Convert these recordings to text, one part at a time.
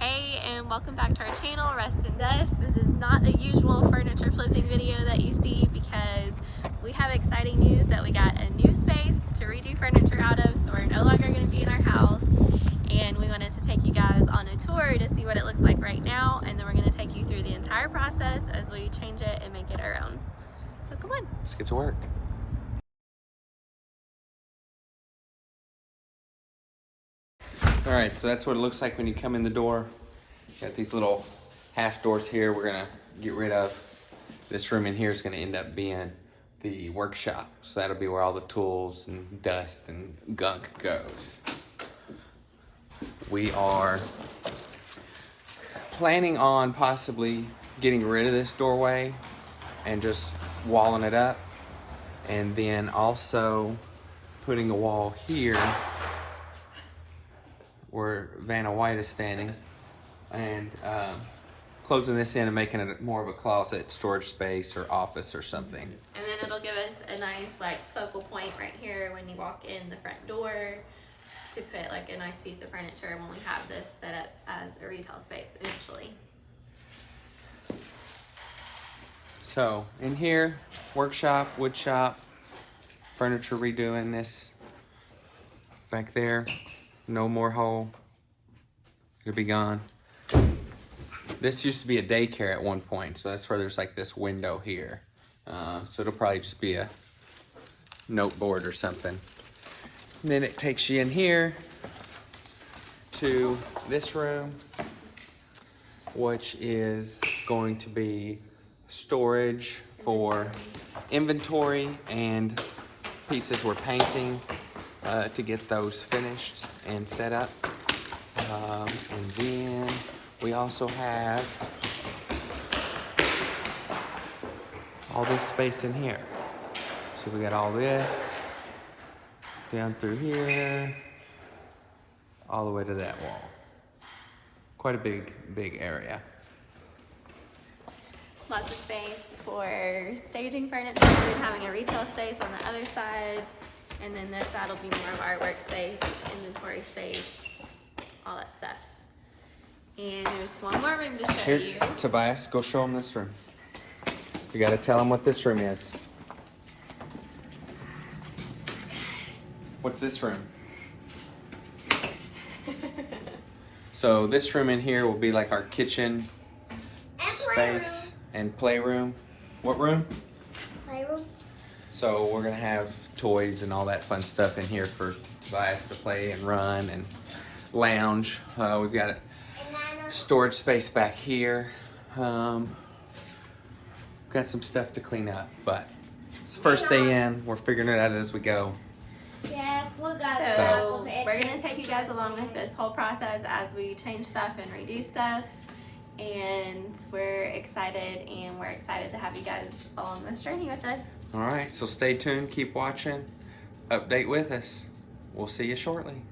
Hey, and welcome back to our channel, Rest and Dust. This is not a usual furniture flipping video that you see because we have exciting news that we got a new space to redo furniture out of, so we're no longer going to be in our house. And we wanted to take you guys on a tour to see what it looks like right now, and then we're going to take you through the entire process as we change it and make it our own. So come on. Let's get to work. All right, so that's what it looks like when you come in the door. Got these little half doors here we're gonna get rid of. This room in here is gonna end up being the workshop. So that'll be where all the tools and dust and gunk goes. We are planning on possibly getting rid of this doorway and just walling it up, and then also putting a wall here where Vanna White is standing, and closing this in and making it more of a closet, storage space, or office or something. And then it'll give us a nice focal point right here when you walk in the front door to put a nice piece of furniture when we have this set up as a retail space eventually. So in here, workshop, wood shop, furniture redoing this. Back there, no more hole. It'll be gone. This used to be a daycare at one point, so that's where there's this window here. So it'll probably just be a note board or something. And then it takes you in here to this room, which is going to be storage for inventory and pieces we're painting to get those finished and set up. And then we also have all this space in here. So we got all this down through here, all the way to that wall. Quite a big area. Lots of space for staging furniture and having a retail space on the other side. And then this side will be more of our workspace, inventory space, all that stuff. And there's one more room to show you. Tobias, go show them this room. You gotta tell them what this room is. What's this room? So this room in here will be our kitchen space and playroom. What room? Playroom. So we're gonna have toys and all that fun stuff in here for Tobias to play and run and lounge. We've got a storage space back here. Got some stuff to clean up, but it's the first day in. We're figuring it out as we go. Yeah, so we're gonna take you guys along with this whole process as we change stuff and redo stuff. And we're excited to have you guys along this journey with us. All right, so stay tuned, keep watching, update with us. We'll see you shortly.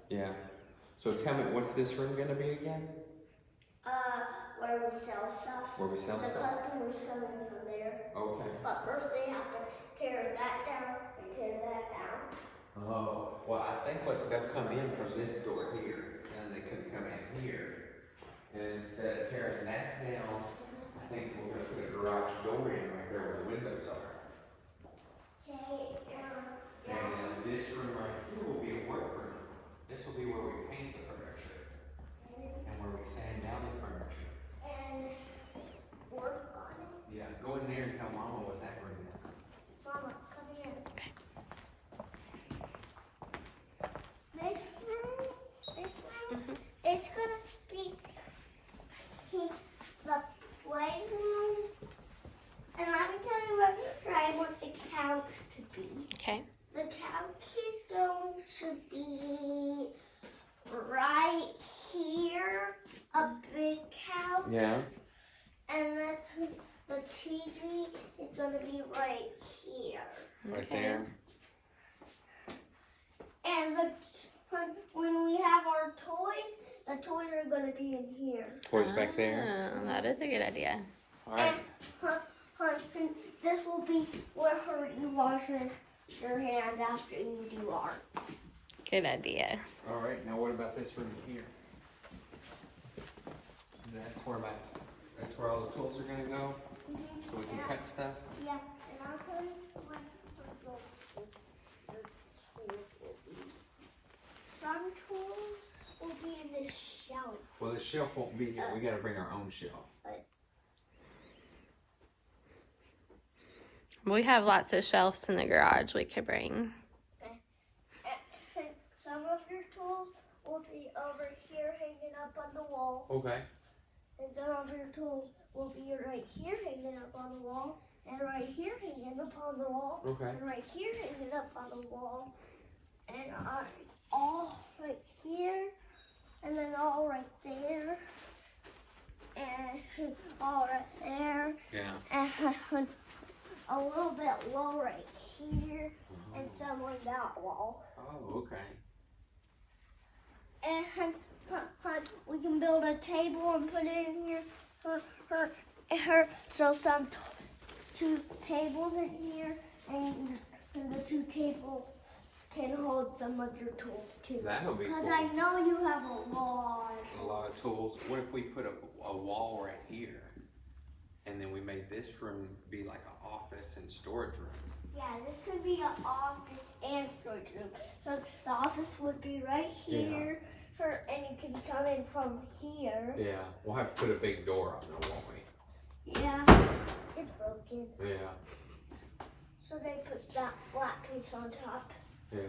Yeah. So tell me, what's this room gonna be again? Where we sell stuff. Where we sell The stuff? customers come in from there. Okay. But first they have to tear that down and tear that down. Oh, well, I think they'll come in from this door here, and they can come in here. And instead of tearing that down, I think we're gonna put a garage door in right there where the windows are. Okay, And this room right here will be a workroom. This will be where we paint the furniture and where we sand down the furniture. and work on it. Yeah, go in there and tell Mama what that room is. Mama, come here. Okay. This room is gonna be the playroom. And let me tell you where I want the couch to be. Okay. The couch is going to be right here, a big couch. Yeah. And then the TV is going to be right here. Right there. And when we have our toys, the toys are going to be in here. Toys back there. Oh, that is a good idea. All right. And this will be where you wash your hands after you do art. Good idea. All right. Now, what about this room here? That's where all the tools are gonna go, so we can cut stuff. Yeah, and I'll tell you what the tools will be. Some tools will be in the shelf. Well, the shelf won't be here. We gotta bring our own shelf. We have lots of shelves in the garage we could bring. And some of your tools will be over here hanging up on the wall. Okay. And some of your tools will be right here hanging up on the wall. And right here hanging up on the wall. Okay. And right here hanging up on the wall. And all right here. And then all right there. And all right there. Yeah. And a little bit low right here. And some on that wall. Oh, okay. And we can build a table and put it in here. So some two tables in here, and the two tables can hold some of your tools too. That'll be Because cool. I know you have a lot. A lot of tools. What if we put a wall right here, and then we made this room be like an office and storage room? Yeah, this could be an office and storage room. So the office would be right here, and you can come in from here. Yeah. We'll have to put a big door on there, won't we? Yeah, it's broken. Yeah. So they put that flat piece on top. Yeah.